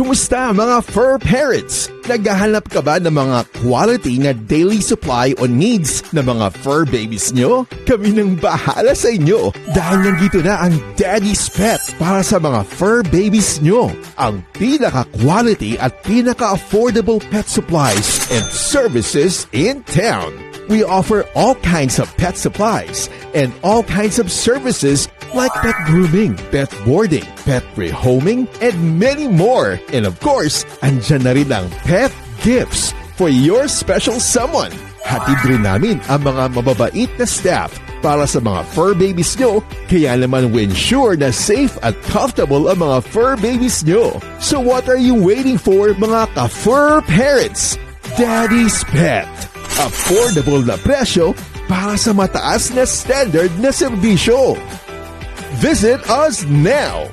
Kumusta mga fur parents? Naghahanap ka ba ng mga quality na daily supply o needs ng mga fur babies nyo? Kami nang bahala sa inyo dahil nandito na ang Daddy's Pet para sa mga fur babies nyo. Ang pinaka-quality at pinaka-affordable pet supplies and services in town. We offer all kinds of pet supplies and all kinds of services like pet grooming, pet boarding, pet rehoming, and many more. And of course, andyan na rin ang pet gifts for your special someone. Hatid rin namin ang mga mababait na staff para sa mga fur babies nyo, kaya naman we ensure na safe at comfortable ang mga fur babies nyo. So what are you waiting for, mga ka-fur parents? Daddy's Pet. Affordable na presyo para sa mataas na standard na serbisyo. Visit us now!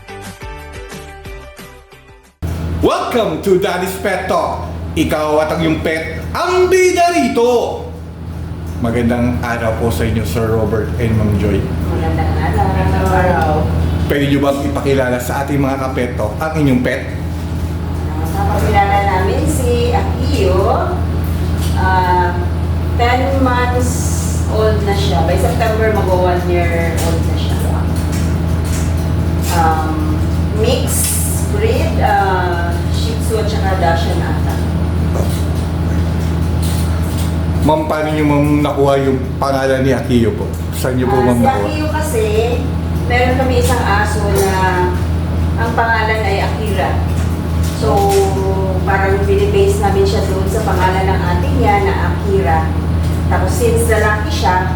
Welcome to Daddy's Pet Talk. Ikaw at ang iyong pet, ang bida rito. Magandang araw po sa inyo, Sir Robert and Ma'am Joy. Magandang araw. Pwede nyo bang ipakilala sa ating mga kapeto ang inyong pet? Napakilala namin si Akio. 10 months old na siya. By September, mag-1 year old na siya. Mixed breed, Shih Tzu at saka Dachshund ata. Ma'am, paano nyo nakuha yung pangalan ni Akio po? Saan nyo po ma'am Si nakuha? Akio kasi, meron kami isang aso na ang pangalan ay Akira. So, parang binibase namin siya doon sa pangalan ng ate niya na Akira. Tapos since lalaki siya,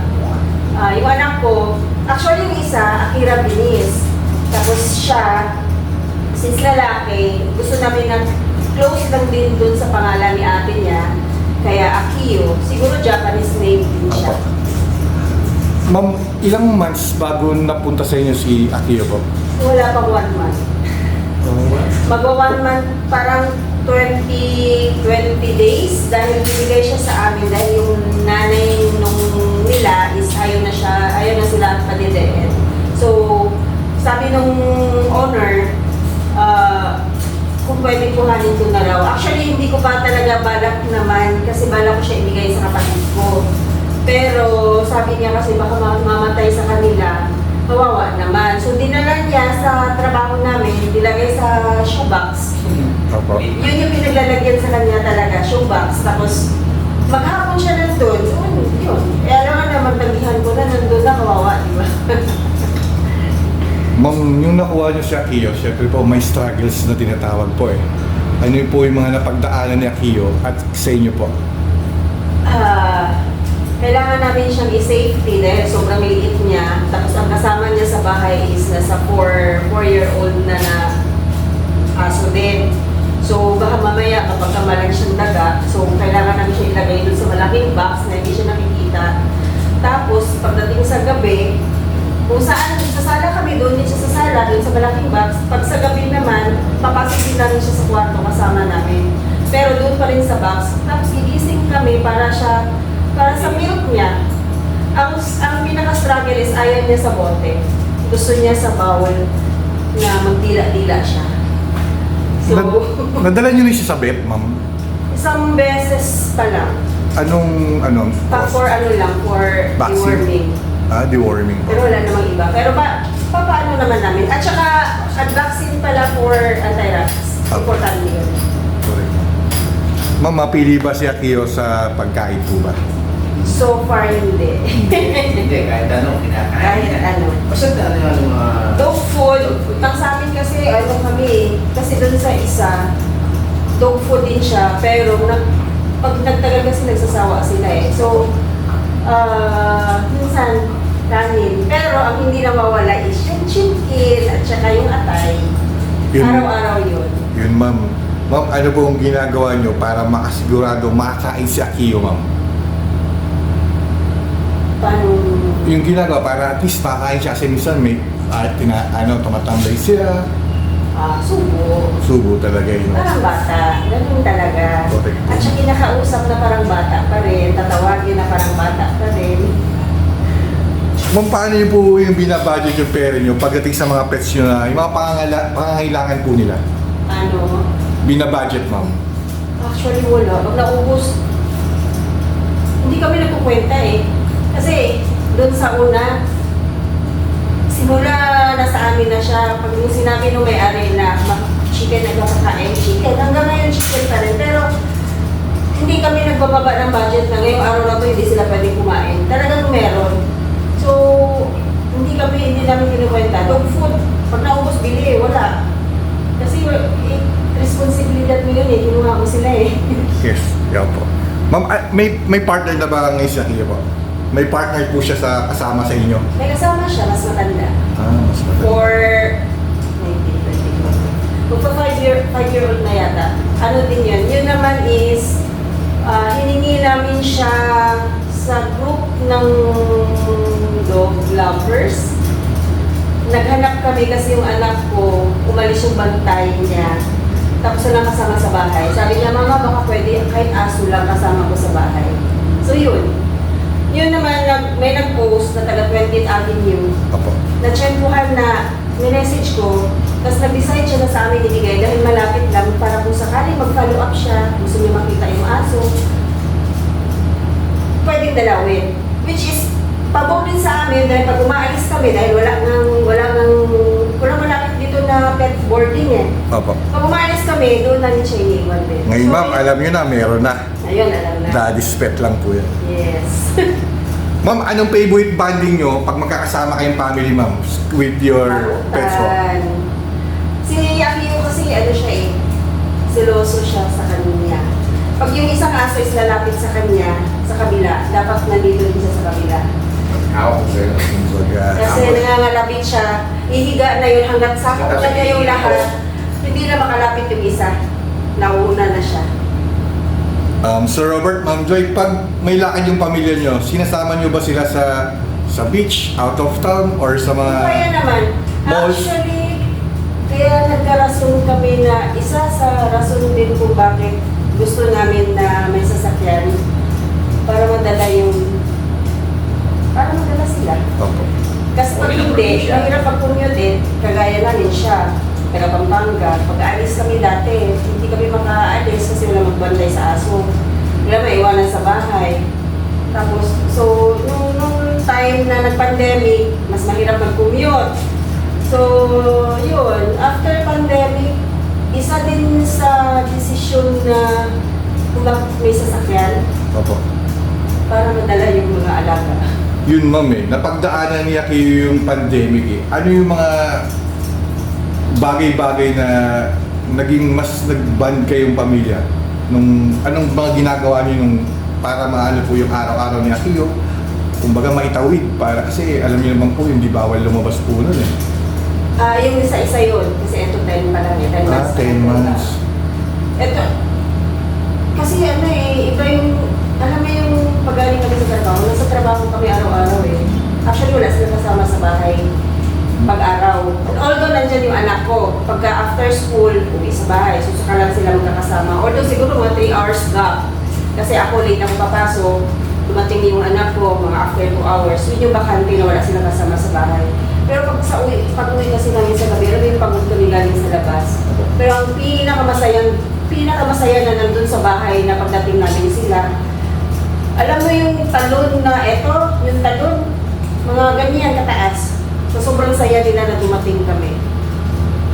yung anak ko, actually yung isa, Akira Binis. Tapos siya, since lalaki, gusto namin na close lang din doon sa pangalan ni ate niya. Kaya Akio, siguro Japanese name din siya. Ma'am, ilang months bago napunta sa inyo si Akio po? Wala pang 1 month. Magwa 1 month, parang 20 days dahil binigay siya sa amin dahil yung nanay nung nila is ayaw na sila padidein. So, sabi nung owner, kung pwede kuhanin ko na raw. Actually, hindi ko pa talaga balak naman kasi balak ko siya ibigay sa kapatid ko. Pero sabi niya kasi baka mamatay sa kanila, kawawa naman. So, dinala niya sa trabaho namin, nilagay sa shoebox. Opo. Yun yung pinaglalagyan sa kanya talaga, shoebox. Tapos, maghapon siya nandun. So, yun. Eh, alam nga naman, tagihan ko na nandun na kawawa, di ba? Ma'am, yung nakuha nyo si Akio, syempre po may struggles na tinatawag po eh. Ano yung po yung mga napagdaanan ni Akio at sa inyo po? Kailangan namin siyang i-safety dahil sobrang liit niya. Tapos ang kasama niya sa bahay is nasa 4-year-old na aso din. So baka mamaya kapag kamalang siyang daga, so kailangan namin siya ilagay dun sa malaking box na hindi siya nakikita. Tapos pagdating sa gabi, kung saan sasala kami doon, din siya sasala doon sa malaking box. Pag sa gabi naman, papasok din namin siya sa kwarto kasama namin. Pero doon pa rin sa box. Tapos gigising kami para sa milk niya. Ang pinaka-struggle is ayaw niya sa bote. Gusto niya sa bowl na magdila-dila siya. So, Nadala nyo rin siya sa vet, ma'am? isang beses pa lang. For Vaccine? deworming. Deworming po. Pero wala namang iba. Pero paano naman namin? At saka, vaccine pala for anti-rabies. Importante yun. Correct. Ma'am, mapili ba si Akio sa pagkain po ba? So far, hindi. Hindi, kahit ano, kinakain. Kahit ano. Basta ano yung mga... Dog food. Nang sa amin kasi, kasi doon sa isa, dog food din siya. Pero, pag nagtagal kasi nagsasawa sila eh. So, minsan, kanin. Pero, ang hindi na mawala is yung chicken at saka yung atay. Araw-araw yun. Yun, ma'am. Ma'am, ano po ang ginagawa nyo para makasigurado makakain si Akio, ma'am? Paano? Yung ginagawa para at least makakain siya kasi minsan may tumatambay siya. Subo. Subo talaga yun. Parang bata. Ganun talaga. Correct. At siya kinakausap na parang bata pa rin. Tatawagin na parang bata pa rin. Ma'am, paano niyo po yung binabudget yung pera niyo pagdating sa mga pets niyo na yung mga pangangailangan po nila? Ano? binabudget, ma'am? Actually, wala. Pag naubos, hindi kami nagkukwenta eh. Kasi, doon sa una, simula nasa amin na siya, pag yung sinabi nung may-ari na chicken na kakakain, chicken, hanggang ngayon chicken pa rin. Pero, hindi kami nagbababa ng budget na ngayong araw na to hindi sila pwedeng kumain. Talagang meron. So, hindi namin kinukwenta. Dog food, pag naubos, bili, wala. Kasi, responsibilidad mo yun eh, kinuha ko sila eh. Yes, yan po. Ma'am, may partner na ba ngayon siya po? May partner po siya kasama sa inyo? May kasama siya, mas matanda. Mas maganda. For 19, 20. Magpa 5-year-old na yata. Ano din yun? Yun naman is, hiningi namin siya sa group ng dog lovers. Naghanap kami kasi yung anak ko, umalis yung bantay niya. Tapos na kasama sa bahay. Sabi niya, Mama, baka pwede kahit aso lang kasama ko sa bahay. So yun. Yun naman, may nag-post na taga 20th Avenue. Opo. Na-tsempuhan na minessage ko. Tapos nag-decide siya na sa amin ibigay dahil malapit lang para kung sakali mag-follow up siya, gusto niya makita yung aso, pwedeng dalawin. Which is, pabor din sa amin dahil pag umaalis kami, dahil walang malapit dito na pet boarding eh. Opo. Pag umaalis kami, doon namin siya iniwan din. Ngayon, So, ma'am, alam niyo na, meron na. Ayun, alam na. Daddy's pet lang po yan. Yes. Ma'am, anong favorite bonding nyo pag magkakasama kayong family, ma'am, with your pets po? Si Akio kasi ano siya eh, seloso siya sa kanya. Pag yung isang aso is lalapit sa kanya, sa kabila, dapat nandito din siya sa kabila. Ako po sa'yo. Kasi nangangalapit siya, ihiga na yun hanggat sakop na niya yung lahat, hindi na makalapit yung isa. Nauna na siya. Sir Robert, Ma'am Joy, pag may lakad yung pamilya nyo, sinasama nyo ba sila sa beach, out of town, or sa mga... Kaya naman, malls? actually, kaya nagkarason kami na isa sa rason din kung bakit gusto namin na may sasakyan para madala sila. Opo. Kasi pag hindi, mahirap pag-commute eh, kagaya namin siya, taga Pampanga. Pag aalis kami dati, hindi kami makaalis kasi wala magbanday sa aso. Wala maiwanan sa bahay. Tapos, so, nung time na nag-pandemic, mas mahirap mag-commute. So, yun, after pandemic, isa din sa desisyon na kung bakit may sasakyan Opo. para madala yung mga alaga. Yun, ma'am, napagdaanan niya kayo yung pandemic eh. Ano yung mga bagay-bagay na naging mas nag-bond kayong pamilya? Anong mga ginagawa niyo para maano po yung araw-araw ni Akio? Kumbaga maitawid para kasi alam niyo naman po hindi bawal lumabas po nun eh. Yung isa-isa yun, kasi ito 10 pa lang eh, 10 months. 10 months. Ito, kasi ano eh, iba yung, alam mo yung pagaling kami sa trabaho, nasa trabaho kami araw-araw eh. Actually wala sila kasama sa bahay pag-araw. Although nandyan yung anak ko, pagka after school, uwi sa bahay, so saka lang sila magkakasama. Although siguro mga 3 hours gap. Kasi ako late ako papasok, dumating yung anak ko, mga after 2 hours, yun yung bakante na wala sila kasama sa bahay. Pero pag-uwi kasi namin sa gabi, alam yung pagod kami galing sa labas. Pero ang pinakamasaya na nandun sa bahay na pagdating namin sila, alam mo yung talon na eto, yung talon, mga ganyan kataas. So sobrang saya nila na dumating kami.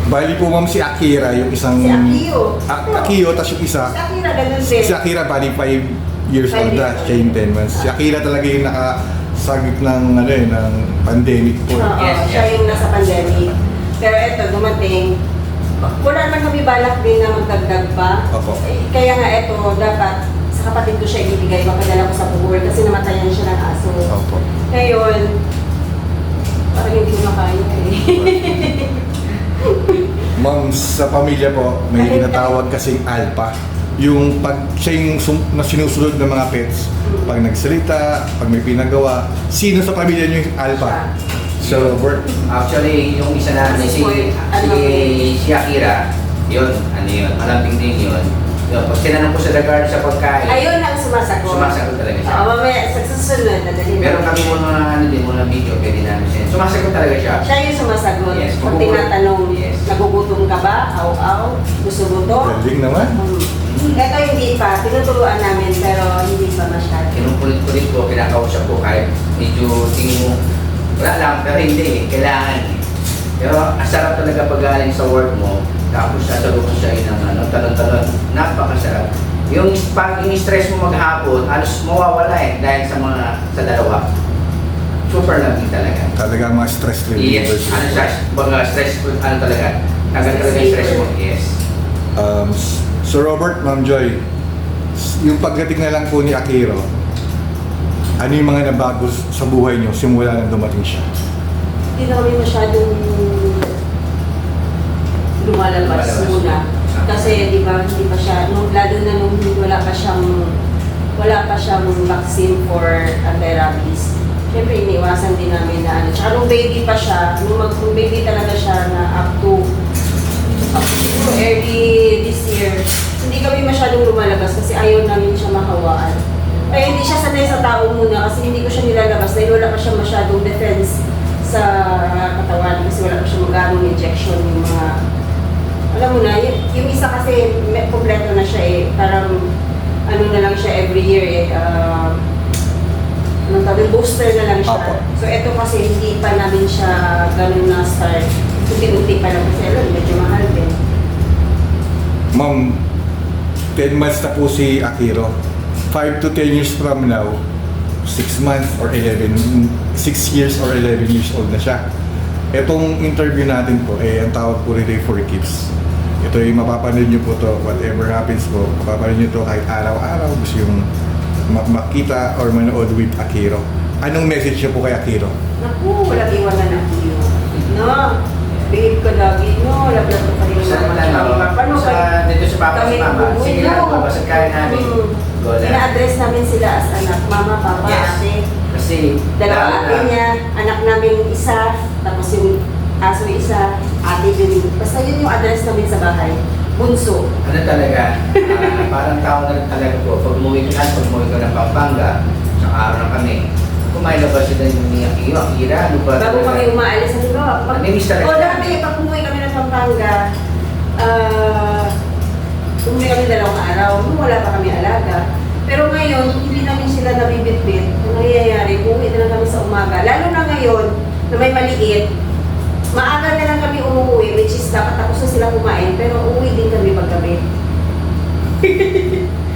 Bali po, ma'am, si Akira, yung isang... Si Akio. Akio, tas yung isa. Si Akira, ganun din. Si Akira, bali 5 years old na, siya yung 10 months. Si Akira talaga yung nakasagip ng, ng pandemic po. Oo, Yes, siya yes. yung nasa pandemic. Pero eto, dumating. Wala naman kami balak din na magdagdag pa. Opo. Kaya nga eto, dapat sa kapatid ko siya ibibigay. Mapadala ko sa Bohol kasi namatayan siya ng aso. Opo. Ngayon, parang hindi ko makaya eh. Ma'am, sa pamilya po, may tinatawag kasing alpha. Yung pag siya yung na sinusunod ng mga pets, pag nagsalita, pag may pinagawa, sino sa pamilya niyo yung alpha? Sir Robert? Actually, yung isa namin si Akira, yun, malambing din yun. Yun, pag tinanong ko sa regard sa pagkain, Ayun ang sumasagot. sumasagot talaga siya. Mamaya, sa susunod, nadali Meron kami mga ano din, mga video, pwede namin siya. Sumasagot talaga siya. Siya yung sumasagot. Yes, Pag magugulat. tinatanong, Yes. nagugutom ka ba? Aw-aw? Gusto mo to? Galing naman. Ito hindi pa. Tinuturuan namin pero hindi pa masyado. Kinukulit-kulit ko, kinakausap ko kahit medyo tingin mo, wala lang, pero hindi eh, kailangan eh. Pero ang sarap talaga pag galing sa work mo, tapos sasalukan siya ng ano, talon-talon, napakasarap. Yung pag in-stress mo maghapon, halos mawawala eh, dahil sa dalawa. Super lovely talaga. Talaga mga stress relievers. Yes, ano siya, baga stressful, ano talaga, tagal talaga yung stress mo, yes. Sir Robert, Ma'am Joy, yung pagdating na lang po ni Akiro, ano yung mga nabago sa buhay niyo simula nang dumating siya? Hindi na kami masyadong lumalabas muna. Kasi di ba, hindi pa siya, lalo na nung wala pa siyang vaccine for anti-rabies. Siyempre, iniwasan din namin na ano. Tsaka nung baby pa siya, nung baby talaga siya na up to siguro early this year, hindi kami masyadong lumalabas kasi ayaw namin siya mahawaan. Ay, hindi siya sanay sa tao muna kasi hindi ko siya nilalabas dahil wala pa siya masyadong defense sa katawan kasi wala pa siya magano'ng injection yung mga alam mo na, yung isa kasi kompleto na siya eh, parang ano na lang siya every year eh, anong tawag, booster na lang siya. Apo. So ito kasi hindi pa namin siya ganun na start, unti-unti pa lang kasi alam, medyo mahal din. Ma'am, 10 months na po si Akiro. 5 to 10 years from now, 6 months or 11, 6 years or 11 years old na siya. Itong interview natin po, ang tawag po rin ay for keeps. Ito yung mapapanood nyo po to, whatever happens po, mapapanood nyo to kahit araw-araw, gusto yung makita or manood with Akiro. Anong message nyo po kay Akiro? Naku, walang iwanan ako yun. No, bigib ko lagi, no, lab-lab ko pa rin Sa Paano dito sa papa si mama, sige lang, babasag kaya namin. Go lang. Ina-address namin sila as anak, mama, papa, Yes. ate. Kasi, Dalawa ate niya, anak namin isa, tapos yung aso isa, ate yun. Basta yun yung address namin sa bahay. Bunso. ano talaga, parang tao na rin talaga po. Pag umuwi ko ng Pampanga, sa araw na kami, kumailabas sila yung ni Akira, ano ba? Bago kami umaalis sa dito. Nami-miss talaga. O dati, pag umuwi kami ng Pampanga, umuwi kami 2 araw, nung wala pa kami alaga. Pero ngayon, hindi namin sila nabibitbit. Ang nangyayari, umuwi na lang kami sa umaga. Lalo na ngayon, na may maliit, maaga na lang kami umuwi, which is dapat tapos na sila kumain, pero uuwi din kami paggabi.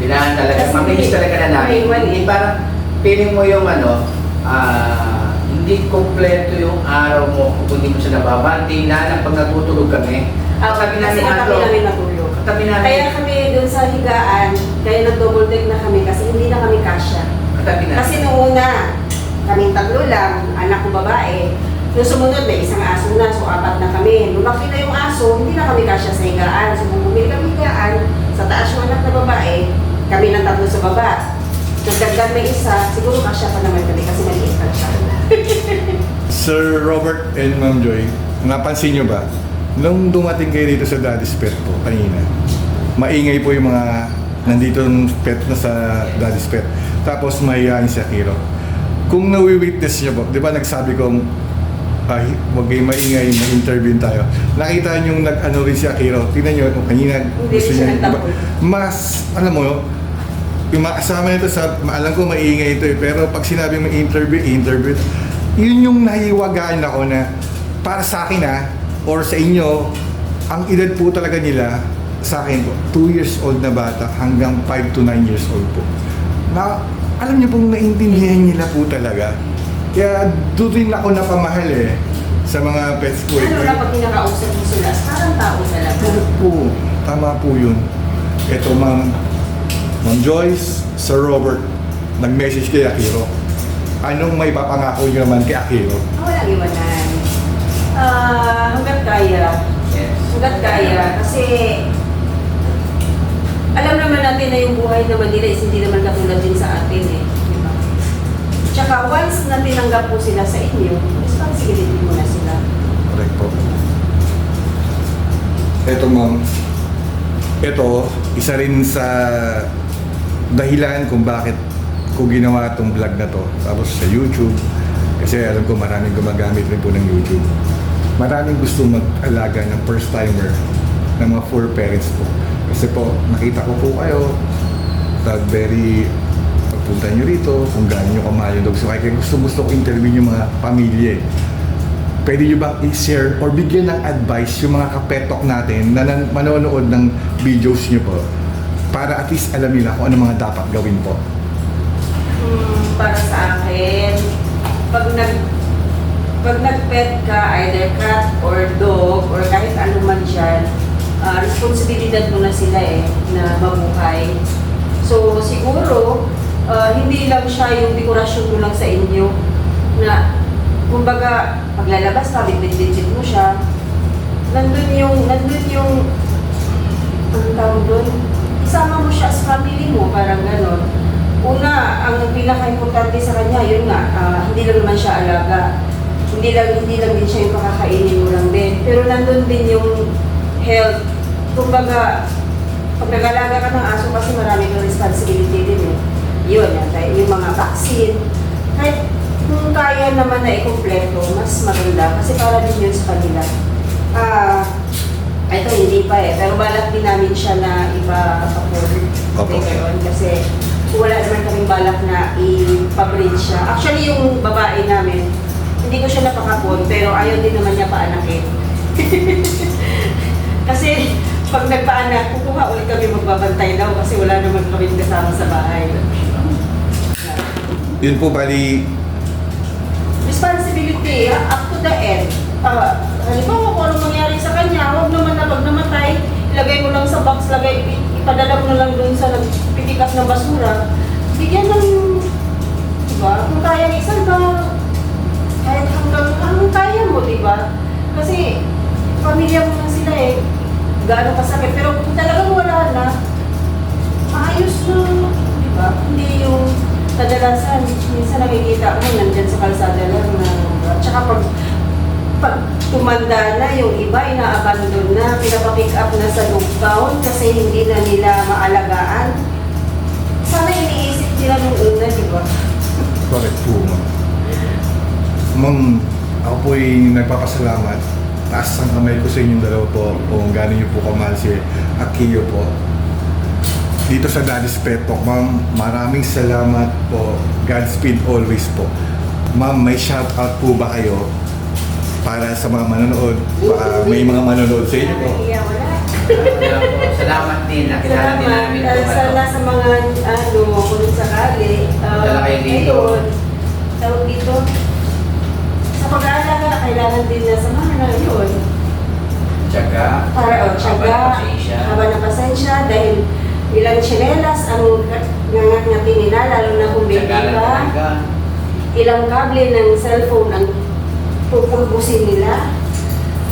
Kailangan talaga, Kasi maminis talaga na namin. may Hindi parang, feeling mo yung ano, hindi kompleto yung araw mo kung hindi mo siya nababanti, na pag natutulog kami. Katabi Kasi namin katabi namin natulog. Katabi namin. Kaya kami dun sa higaan, kaya nag-double deck na kami kasi hindi na kami kasya. Katabi namin. Kasi noong una, kaming 3 lang, anak ko babae. Nung sumunod, may isang aso na, so 4 na kami. Lumaki na yung aso, hindi na kami kasya sa higaan. So kung bumili kami higaan, sa taas yung anak na babae, kami ng 3 sa baba. Nagdagdag may isa, siguro kasya pa naman kami kasi maliit pa siya. Sir Robert and Ma'am Joy, napansin nyo ba, nung dumating kayo dito sa Daddy's Pet po kanina, maingay po yung mga nandito ng pet na sa Daddy's Pet. Tapos mahihayin si Akiro. Kung nawi-witness nyo po, di ba nagsabi kong huwag kayong maingay, ma-interview tayo. Nakita nyo nag-ano rin si Akiro. Tingnan nyo, kanina Hindi gusto siya niya. nagtapon. Mas, alam mo, yung mga kasama nito sa, alam ko maingay ito eh, pero pag sinabi mo interview, yun yung nahiwagaan ako na para sa akin or sa inyo, ang edad po talaga nila, sa akin po, 2 years old na bata hanggang 5 to 9 years old po. Na, alam niyo pong naintindihan nila po talaga. Kaya doon rin ako napamahal sa mga pets ko. Ano na pag kinakausap mo sila, parang tao talaga. Ano po, tama po yun. Ito Ma'am Joyce, Sir Robert, nag-message kay Akiro. Anong may papangako niyo naman kay Akiro? Walang iwanan. Hanggat kaya. Yes. Hanggat kaya. Kasi alam naman natin na yung buhay naman nila is hindi naman katulad din sa atin eh. Diba? Tsaka once na tinanggap po sila sa inyo, is parang sigilin mo na sila. Correct po. Ito Ma'am, ito, isa rin sa dahilan kung bakit ko ginawa itong vlog na to. Tapos sa YouTube, kasi alam ko maraming gumagamit rin po ng YouTube. Maraming gusto mag-alaga ng first timer ng mga four parents po. Kasi po, nakita ko po kayo, very pagpunta nyo rito, kung gaano nyo kamahal yung dog. So kaya gusto ko interview yung mga pamilya. Pwede nyo ba i-share or bigyan ng advice yung mga kapetok natin na manonood ng videos nyo po para at least alam nila kung ano mga dapat gawin po? Para sa akin, pag nag-pet ka, either cat or dog or kahit ano man dyan, responsibilidad mo na sila na mabuhay. So siguro, hindi lang siya yung dekorasyon mo lang sa inyo na kumbaga paglalabas ka, bitbit mo siya, nandun yung ang tawag doon, isama mo siya sa family mo, parang ganon. Una, ang pinaka-importante sa kanya, yun nga, hindi lang naman siya alaga. Hindi lang din siya yung pakakainin mo lang din. Pero nandun din yung health. Kumbaga, pag nag-alaga ka ng aso kasi marami kang responsibility din Yun, yung mga vaccine. Kahit kung kaya naman na ikumpleto, mas maganda. Kasi para din yun sa kanila. Ito, hindi pa pero balak din namin siya na Opo. kasi wala naman kaming balak na i-breed siya. Actually, yung babae namin, hindi ko siya napakapon, pero ayaw din naman niya paanakin. Kasi pag nagpaanak, kukuha ulit kami magbabantay daw kasi wala naman kami kasama sa bahay. Yun po bali, Responsibility, up to the end. Halimbawa kung anong mangyari sa kanya, huwag naman na pag namatay, ilagay mo lang sa box, ipadala mo na lang doon sa nagpipikas ng basura. Bigyan ng, diba? Kung kaya ng isang ba, kahit hanggang kaya mo, diba? Kasi, pamilya mo na sila gaano kasakit. Pero kung talagang wala na, maayos na, diba? Hindi yung kadalasan, minsan nakikita ko, nandyan sa kalsada lang na, tsaka pag tumanda na, yung iba ina-abandon na, pinapapick up na sa dog pound kasi hindi na nila maalagaan. Sana iniisip nila nung una, di ba? correct po, ma'am. Ma'am, ako po'y nagpapasalamat. Taas ang kamay ko sa inyong dalawa po kung gaano niyo po kamahal si Akio po. Dito sa Daddy's Pet Talk, ma'am, maraming salamat po. Godspeed always po. Ma'am, may shoutout po ba kayo para sa mga manonood? Baka may mga manonood sa inyo po. Yeah, wala. Salamat din, nakilala din namin po. Sana sa mga kung sakali. Dala kayo dito. Ngayon, tawag dito. Sa pag-aalaga, kailangan din na samahan na yun. Tsaga. Tsaga, haba na pasensya, dahil ilang tsinelas ang ngangat-ngatin nila, lalo na kung baby ka. Ilang kable ng cellphone ang pupulbusin nila.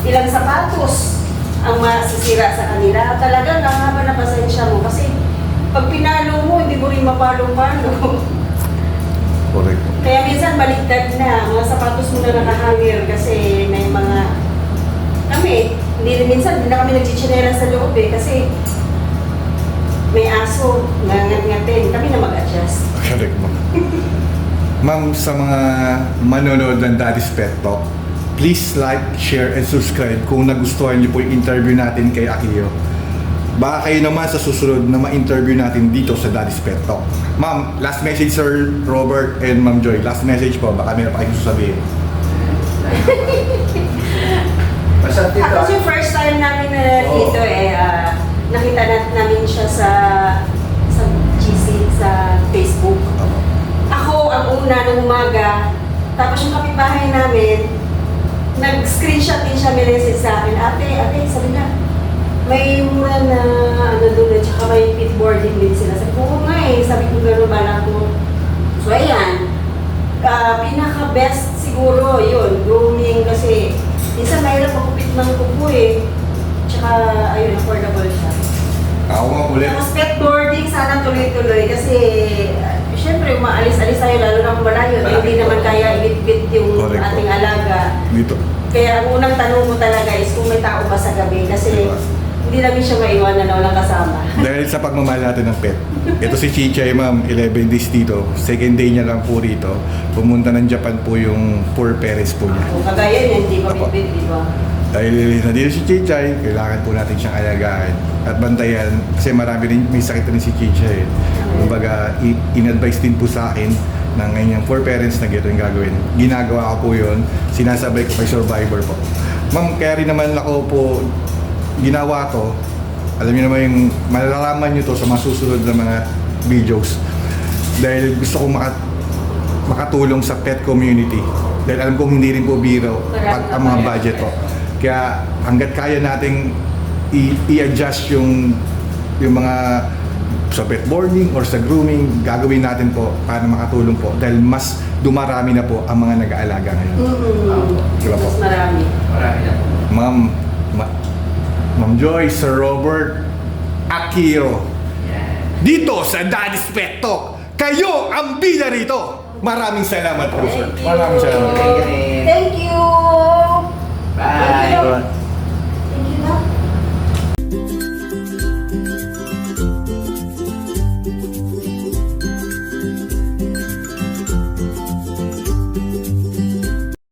Ilang sapatos ang masisira sa kanila. Talagang ang haba na pasensya mo kasi pag pinalo mo, hindi mo rin mapalo-palo. Correct. Kaya minsan baligtad na, mga sapatos mo na nakahangir kasi may mga kami, minsan hindi na kami nagchichinela sa loob kasi may aso, ngangat-ngatin, kami na mag-adjust. Correct, ma'am. Ma'am, sa mga manonood ng Daddy's Pet Talk, please like, share, and subscribe kung nagustuhan niyo po yung interview natin kay Akio. Baka kayo naman sa susunod na ma-interview natin dito sa Daddy's Pet Talk. Ma'am, last message Sir Robert and Ma'am Joy. Last message po, baka meron pa kayong sasabihin. Basta dito. Ako yung first time namin na dito nakita namin siya sa GC, sa Facebook. Ako ang una ng umaga, tapos yung kapitbahay namin, nag-screenshot din siya, may message sa akin, ate, sabi na, may mura na doon, at saka may pit boarding din sila. Sabi ko, oo nga sabi ko gano'n bala ko. So ayan, pinaka-best siguro yun, grooming kasi minsan mahirap makupit ng kuko tsaka ayun, affordable siya. Ako nga ulit. Tapos pet boarding, sana tuloy-tuloy kasi syempre umaalis-alis tayo lalo na kung malayo, hindi naman kaya ibit-bit yung Correct. ating alaga. Dito. Kaya ang unang tanong mo talaga is kung may tao ba sa gabi kasi hindi namin siya maiwanan na walang kasama. Dahil sa pagmamahal natin ng pet. Ito si Chichay, ma'am, 11 days dito. Second day niya lang po rito. Pumunta ng Japan po yung poor parents po niya. Kung kagaya niya, hindi pa bibig, di ba? Dahil nandito si Chichay, kailangan po natin siyang alagaan at bantayan kasi marami rin, may sakit rin si Chichay. Kumbaga, in-advise din po sa akin ng kanyang poor parents na gito yung gagawin. Ginagawa ko po yun, sinasabay ko kay Survivor po. Ma'am, kaya rin naman ako po ginawa to. Alam niyo naman yung malalaman niyo to sa masusunod na mga videos. Dahil gusto kong makatulong sa pet community. Dahil alam kong hindi rin po biro pag ang mga budget po. Kaya hanggat kaya nating i-adjust yung mga sa pet boarding or sa grooming, gagawin natin po para makatulong po. Dahil mas dumarami na po ang mga nag-aalaga ngayon. Diba po? Mas marami. Marami na po. Ma'am Joy, Sir Robert, Akiro. Yan. Dito sa Daddy's Pet Talk, kayo ang bida rito. Maraming salamat po, sir. Thank you. Maraming salamat. Thank you rin. Thank you! Bye. Thank you.